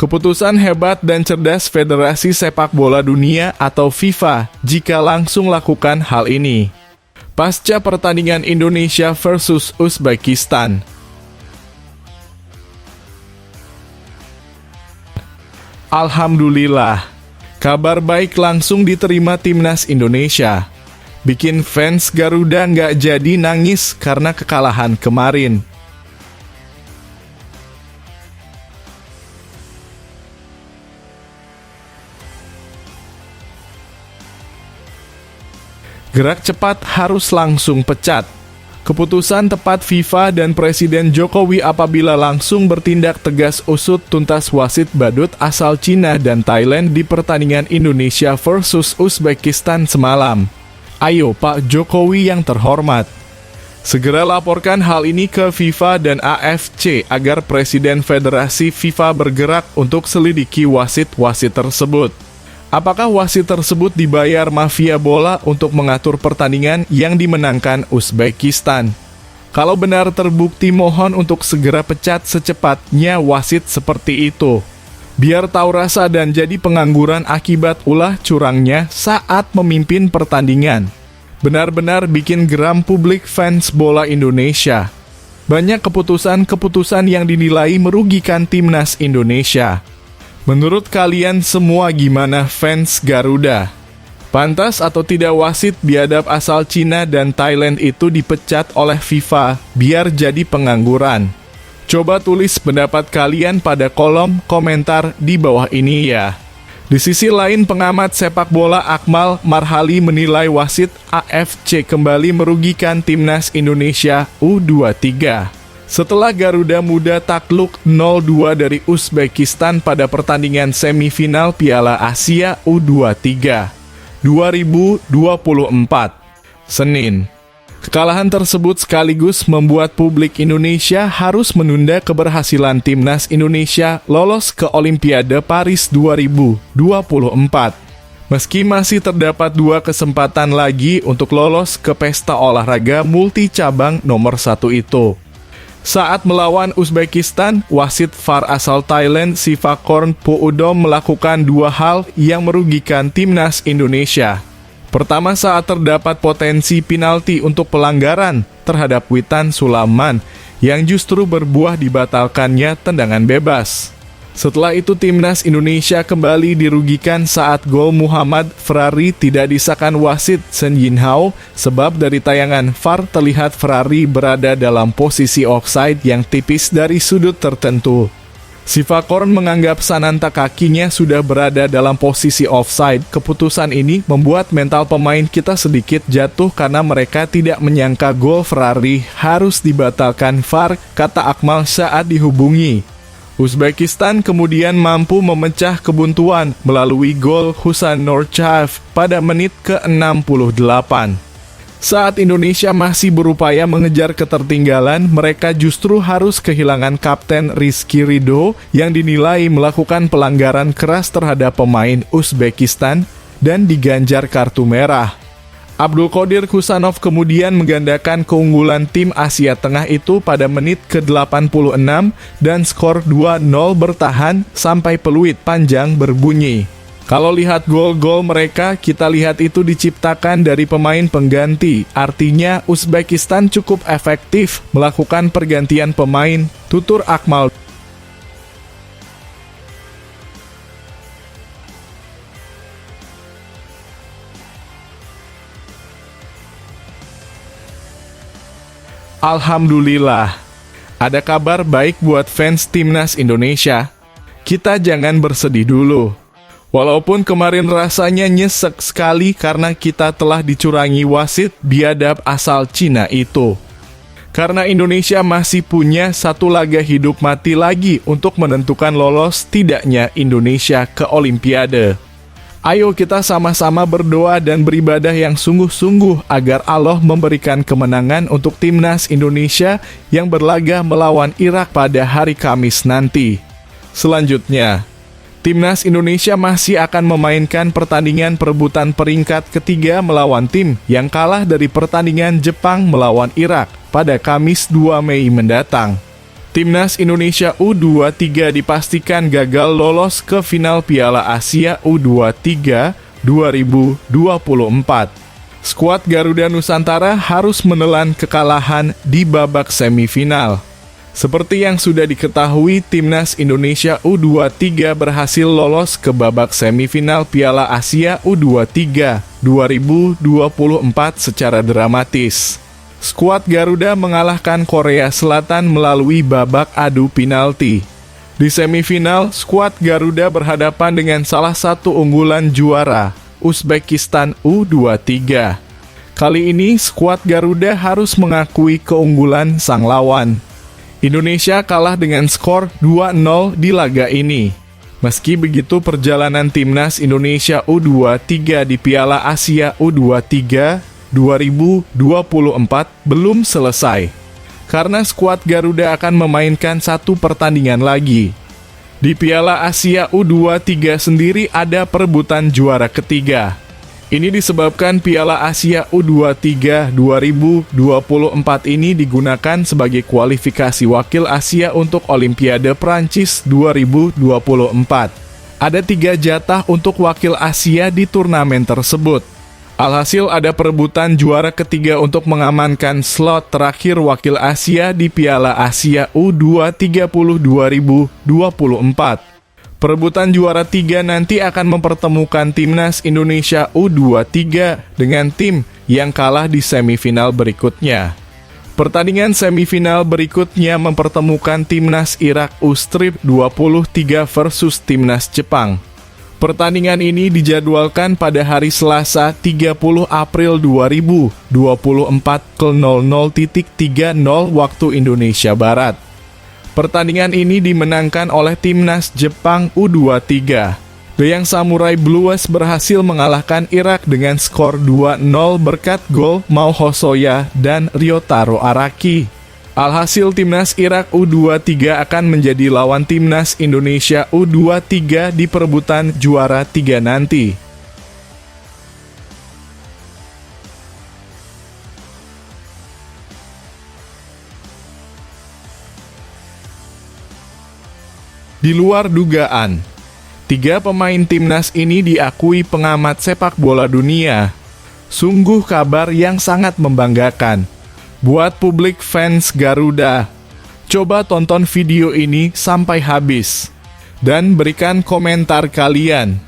Keputusan hebat dan cerdas Federasi Sepak Bola Dunia atau FIFA jika langsung lakukan hal ini. Pasca pertandingan Indonesia versus Uzbekistan. Alhamdulillah, kabar baik langsung diterima timnas Indonesia. Bikin fans Garuda nggak jadi nangis karena kekalahan kemarin. Gerak cepat harus langsung pecat. Keputusan tepat FIFA dan Presiden Jokowi apabila langsung bertindak tegas usut tuntas wasit badut asal Cina dan Thailand di pertandingan Indonesia versus Uzbekistan semalam. Ayo Pak Jokowi yang terhormat, segera laporkan hal ini ke FIFA dan AFC agar Presiden Federasi FIFA bergerak untuk selidiki wasit-wasit tersebut. Apakah wasit tersebut dibayar mafia bola untuk mengatur pertandingan yang dimenangkan Uzbekistan? Kalau benar terbukti, mohon untuk segera pecat secepatnya wasit seperti itu. Biar tahu rasa dan jadi pengangguran akibat ulah curangnya saat memimpin pertandingan. Benar-benar bikin geram publik fans bola Indonesia. Banyak keputusan-keputusan yang dinilai merugikan timnas Indonesia. Menurut kalian semua gimana fans Garuda? Pantas atau tidak wasit biadab asal Cina dan Thailand itu dipecat oleh FIFA biar jadi pengangguran? Coba tulis pendapat kalian pada kolom komentar di bawah ini ya. Di sisi lain, pengamat sepak bola Akmal Marhali menilai wasit AFC kembali merugikan timnas Indonesia U23. Setelah Garuda Muda takluk 0-2 dari Uzbekistan pada pertandingan semifinal Piala Asia U23 2024, Senin. Kekalahan tersebut sekaligus membuat publik Indonesia harus menunda keberhasilan timnas Indonesia lolos ke Olimpiade Paris 2024. Meski masih terdapat 2 kesempatan lagi untuk lolos ke pesta olahraga multi cabang nomor 1 itu. Saat melawan Uzbekistan, wasit VAR asal Thailand Sivakorn Poudom melakukan 2 hal yang merugikan timnas Indonesia. Pertama, saat terdapat potensi penalti untuk pelanggaran terhadap Witan Sulaiman yang justru berbuah dibatalkannya tendangan bebas. Setelah itu, timnas Indonesia kembali dirugikan saat gol Muhammad Ferrari tidak disahkan wasit Shen Yinhao sebab dari tayangan VAR terlihat Ferrari berada dalam posisi offside yang tipis dari sudut tertentu. Sivakorn menganggap sananta kakinya sudah berada dalam posisi offside. Keputusan ini membuat mental pemain kita sedikit jatuh karena mereka tidak menyangka gol Ferrari harus dibatalkan VAR, kata Akmal saat dihubungi. Uzbekistan kemudian mampu memecah kebuntuan melalui gol Husan Nurchaev pada menit ke-68. Saat Indonesia masih berupaya mengejar ketertinggalan, mereka justru harus kehilangan Kapten Rizky Ridho yang dinilai melakukan pelanggaran keras terhadap pemain Uzbekistan dan diganjar kartu merah. Abdul Qadir Husanov kemudian menggandakan keunggulan tim Asia Tengah itu pada menit ke-86 dan skor 2-0 bertahan sampai peluit panjang berbunyi. Kalau lihat gol-gol mereka, kita lihat itu diciptakan dari pemain pengganti. Artinya Uzbekistan cukup efektif melakukan pergantian pemain, tutur Akmal. Alhamdulillah, ada kabar baik buat fans timnas Indonesia. Kita jangan bersedih dulu. Walaupun kemarin rasanya nyesek sekali karena kita telah dicurangi wasit biadab asal Cina itu. Karena Indonesia masih punya 1 laga hidup mati lagi untuk menentukan lolos tidaknya Indonesia ke Olimpiade. Ayo kita sama-sama berdoa dan beribadah yang sungguh-sungguh agar Allah memberikan kemenangan untuk timnas Indonesia yang berlaga melawan Irak pada hari Kamis nanti. Selanjutnya, timnas Indonesia masih akan memainkan pertandingan perebutan peringkat ketiga melawan tim yang kalah dari pertandingan Jepang melawan Irak pada Kamis 2 Mei mendatang. Timnas Indonesia U23 dipastikan gagal lolos ke final Piala Asia U23 2024. Skuad Garuda Nusantara harus menelan kekalahan di babak semifinal. Seperti yang sudah diketahui, Timnas Indonesia U23 berhasil lolos ke babak semifinal Piala Asia U23 2024 secara dramatis. Skuad Garuda mengalahkan Korea Selatan melalui babak adu penalti. Di semifinal, skuad Garuda berhadapan dengan salah satu unggulan juara, Uzbekistan U23. Kali ini, skuad Garuda harus mengakui keunggulan sang lawan. Indonesia kalah dengan skor 2-0 di laga ini. Meski begitu, perjalanan Timnas Indonesia U23 di Piala Asia U23 2024 belum selesai, karena skuad Garuda akan memainkan satu pertandingan lagi. Di Piala Asia U23 sendiri ada perebutan juara ketiga. Ini disebabkan Piala Asia U23 2024 ini digunakan sebagai kualifikasi wakil Asia untuk Olimpiade Prancis 2024. Ada 3 jatah untuk wakil Asia di turnamen tersebut. Alhasil ada perebutan juara ketiga untuk mengamankan slot terakhir wakil Asia di Piala Asia U23 2024. Perebutan juara 3 nanti akan mempertemukan Timnas Indonesia U23 dengan tim yang kalah di semifinal berikutnya. Pertandingan semifinal berikutnya mempertemukan Timnas Irak U-Strip 23 versus Timnas Jepang. Pertandingan ini dijadwalkan pada hari Selasa 30 April 2024 ke 00.30 waktu Indonesia Barat. Pertandingan ini dimenangkan oleh Timnas Jepang U23. Deyang Samurai Blues berhasil mengalahkan Irak dengan skor 2-0 berkat gol Mao Hosoya dan Ryotaro Araki. Alhasil Timnas Irak U23 akan menjadi lawan Timnas Indonesia U23 di perebutan juara 3 nanti. Di luar dugaan, 3 pemain Timnas ini diakui pengamat sepak bola dunia. Sungguh kabar yang sangat membanggakan buat publik fans Garuda. Coba tonton video ini sampai habis dan berikan komentar kalian.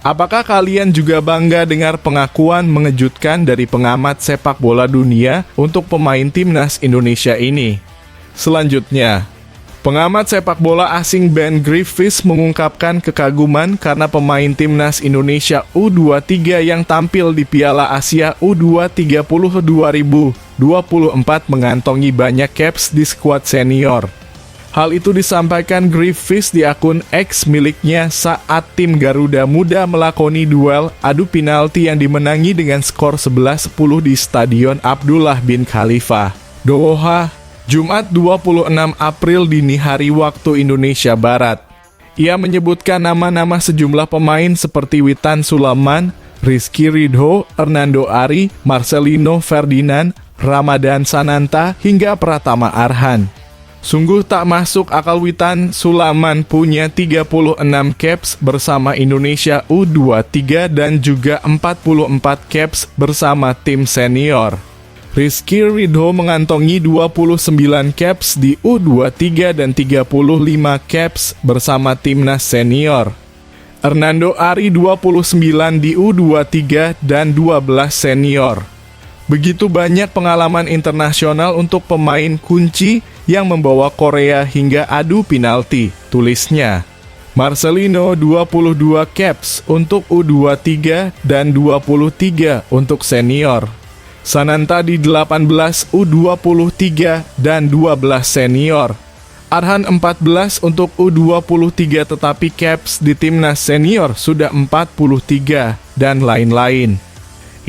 Apakah kalian juga bangga dengar pengakuan mengejutkan dari pengamat sepak bola dunia untuk pemain Timnas Indonesia ini? Selanjutnya, pengamat sepak bola asing Ben Griffiths mengungkapkan kekaguman karena pemain Timnas Indonesia U23 yang tampil di Piala Asia U23 2024 mengantongi banyak caps di skuad senior. Hal itu disampaikan Griffiths di akun X miliknya saat tim Garuda Muda melakoni duel adu penalti yang dimenangi dengan skor 11-10 di Stadion Abdullah bin Khalifa, Doha, Jumat 26 April dini hari waktu Indonesia Barat. Ia menyebutkan nama-nama sejumlah pemain seperti Witan Sulaiman, Rizky Ridho, Hernando Ari, Marcelino Ferdinand, Ramadan Sananta, hingga Pratama Arhan. Sungguh tak masuk akal Witan Sulaiman punya 36 caps bersama Indonesia U23 dan juga 44 caps bersama tim senior. Rizky Ridho mengantongi 29 caps di U23 dan 35 caps bersama timnas senior. Hernando Ari 29 di U23 dan 12 senior. Begitu banyak pengalaman internasional untuk pemain kunci yang membawa Korea hingga adu penalti, tulisnya. Marcelino 22 caps untuk U23 dan 23 untuk senior. Sananta di 18 U23 dan 12 senior. Arhan 14 untuk U23 tetapi caps di timnas senior sudah 43 dan lain-lain.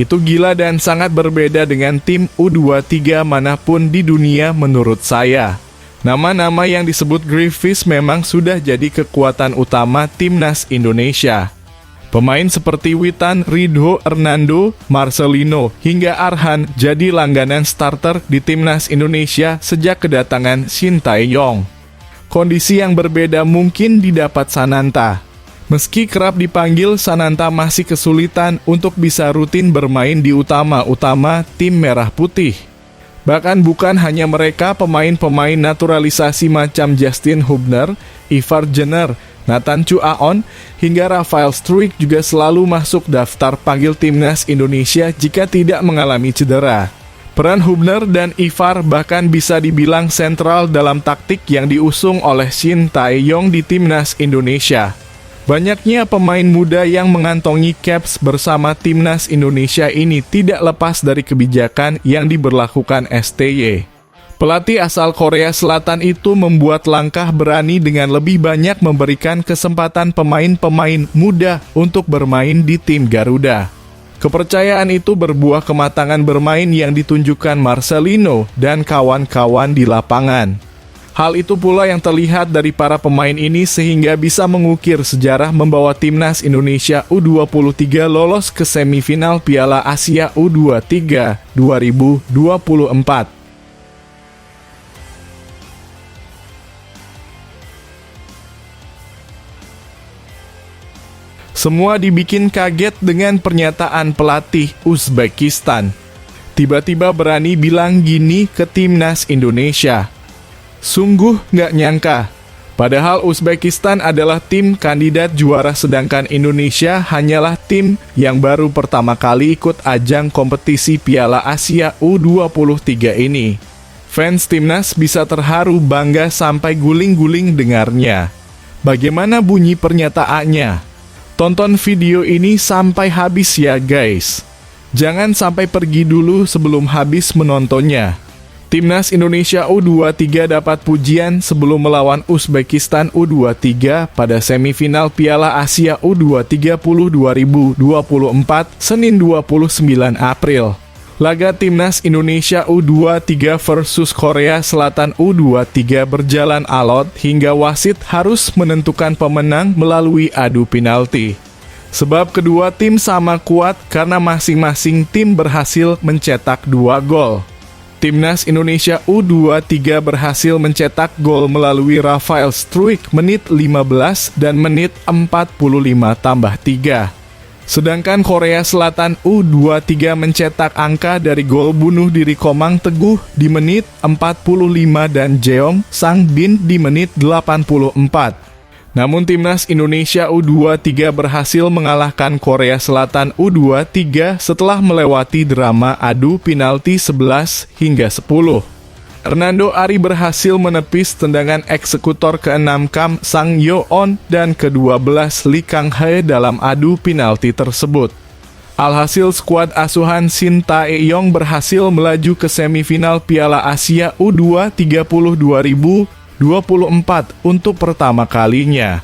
Itu gila dan sangat berbeda dengan tim U23 manapun di dunia menurut saya. Nama-nama yang disebut Griffiths memang sudah jadi kekuatan utama timnas Indonesia. Pemain seperti Witan, Ridho, Hernando, Marcelino, hingga Arhan jadi langganan starter di timnas Indonesia sejak kedatangan Shin Tae-yong. Kondisi yang berbeda mungkin didapat Sananta. Meski kerap dipanggil, Sananta masih kesulitan untuk bisa rutin bermain di utama tim merah putih. Bahkan bukan hanya mereka, pemain-pemain naturalisasi macam Justin Hubner, Ivar Jenner, Nathan Chu Aon, hingga Rafael Struijk juga selalu masuk daftar panggil timnas Indonesia jika tidak mengalami cedera. Peran Hubner dan Ivar bahkan bisa dibilang sentral dalam taktik yang diusung oleh Shin Tae-yong di timnas Indonesia. Banyaknya pemain muda yang mengantongi caps bersama timnas Indonesia ini tidak lepas dari kebijakan yang diberlakukan STY. Pelatih asal Korea Selatan itu membuat langkah berani dengan lebih banyak memberikan kesempatan pemain-pemain muda untuk bermain di tim Garuda. Kepercayaan itu berbuah kematangan bermain yang ditunjukkan Marcelino dan kawan-kawan di lapangan. Hal itu pula yang terlihat dari para pemain ini sehingga bisa mengukir sejarah membawa timnas Indonesia U23 lolos ke semifinal Piala Asia U23 2024. Semua dibikin kaget dengan pernyataan pelatih Uzbekistan. Tiba-tiba berani bilang gini ke timnas Indonesia. Sungguh nggak nyangka. Padahal Uzbekistan adalah tim kandidat juara sedangkan Indonesia hanyalah tim yang baru pertama kali ikut ajang kompetisi Piala Asia U23 ini. Fans timnas bisa terharu bangga sampai guling-guling dengarnya. Bagaimana bunyi pernyataannya? Tonton video ini sampai habis ya guys. Jangan sampai pergi dulu sebelum habis menontonnya. Timnas Indonesia U23 dapat pujian sebelum melawan Uzbekistan U23 pada semifinal Piala Asia U23 2024 Senin 29 April. Laga Timnas Indonesia U23 versus Korea Selatan U23 berjalan alot hingga wasit harus menentukan pemenang melalui adu penalti. Sebab kedua tim sama kuat karena masing-masing tim berhasil mencetak 2 gol. Timnas Indonesia U23 berhasil mencetak gol melalui Rafael Struijk menit 15 dan menit 45 tambah 3. Sedangkan Korea Selatan U23 mencetak angka dari gol bunuh diri Komang Teguh di menit 45 dan Jeong Sang-bin di menit 84. Namun timnas Indonesia U23 berhasil mengalahkan Korea Selatan U23 setelah melewati drama adu penalti 11 hingga 10. Hernando Ari berhasil menepis tendangan eksekutor ke-6 Kam Sang Yo-on dan ke-12 Lee Kang-hae dalam adu penalti tersebut. Alhasil skuad asuhan Shin Tae-yong berhasil melaju ke semifinal Piala Asia U23 2024 untuk pertama kalinya.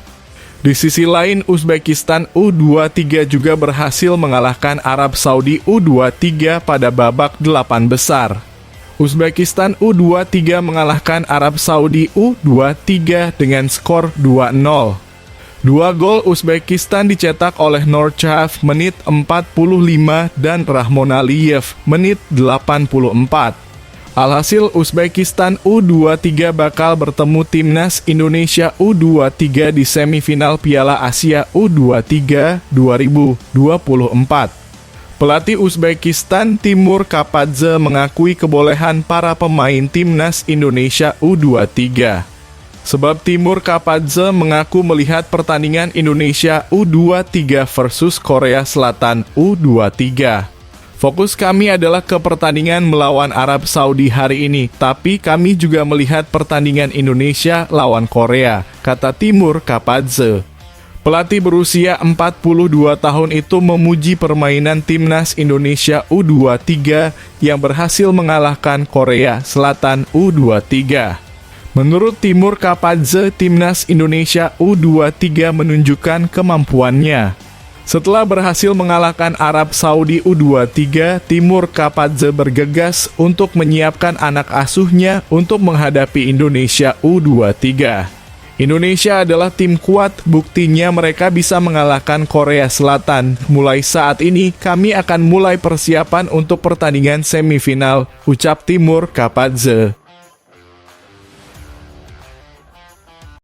Di sisi lain, Uzbekistan U23 juga berhasil mengalahkan Arab Saudi U23 pada babak 8 besar. Uzbekistan U23 mengalahkan Arab Saudi U23 dengan skor 2-0. 2 gol Uzbekistan dicetak oleh Norchaev menit 45 dan Rahmon Aliyev menit 84. Alhasil Uzbekistan U23 bakal bertemu timnas Indonesia U23 di semifinal Piala Asia U23 2024. Pelatih Uzbekistan Timur Kapadze mengakui kebolehan para pemain timnas Indonesia U23. Sebab Timur Kapadze mengaku melihat pertandingan Indonesia U23 versus Korea Selatan U23. Fokus kami adalah ke pertandingan melawan Arab Saudi hari ini, tapi kami juga melihat pertandingan Indonesia lawan Korea, kata Timur Kapadze. Pelatih berusia 42 tahun itu memuji permainan timnas Indonesia U23 yang berhasil mengalahkan Korea Selatan U23. Menurut Timur Kapadze, timnas Indonesia U23 menunjukkan kemampuannya. Setelah berhasil mengalahkan Arab Saudi U23, Timur Kapadze bergegas untuk menyiapkan anak asuhnya untuk menghadapi Indonesia U23. Indonesia adalah tim kuat, buktinya mereka bisa mengalahkan Korea Selatan. Mulai saat ini, kami akan mulai persiapan untuk pertandingan semifinal, ucap Timur Kapadze.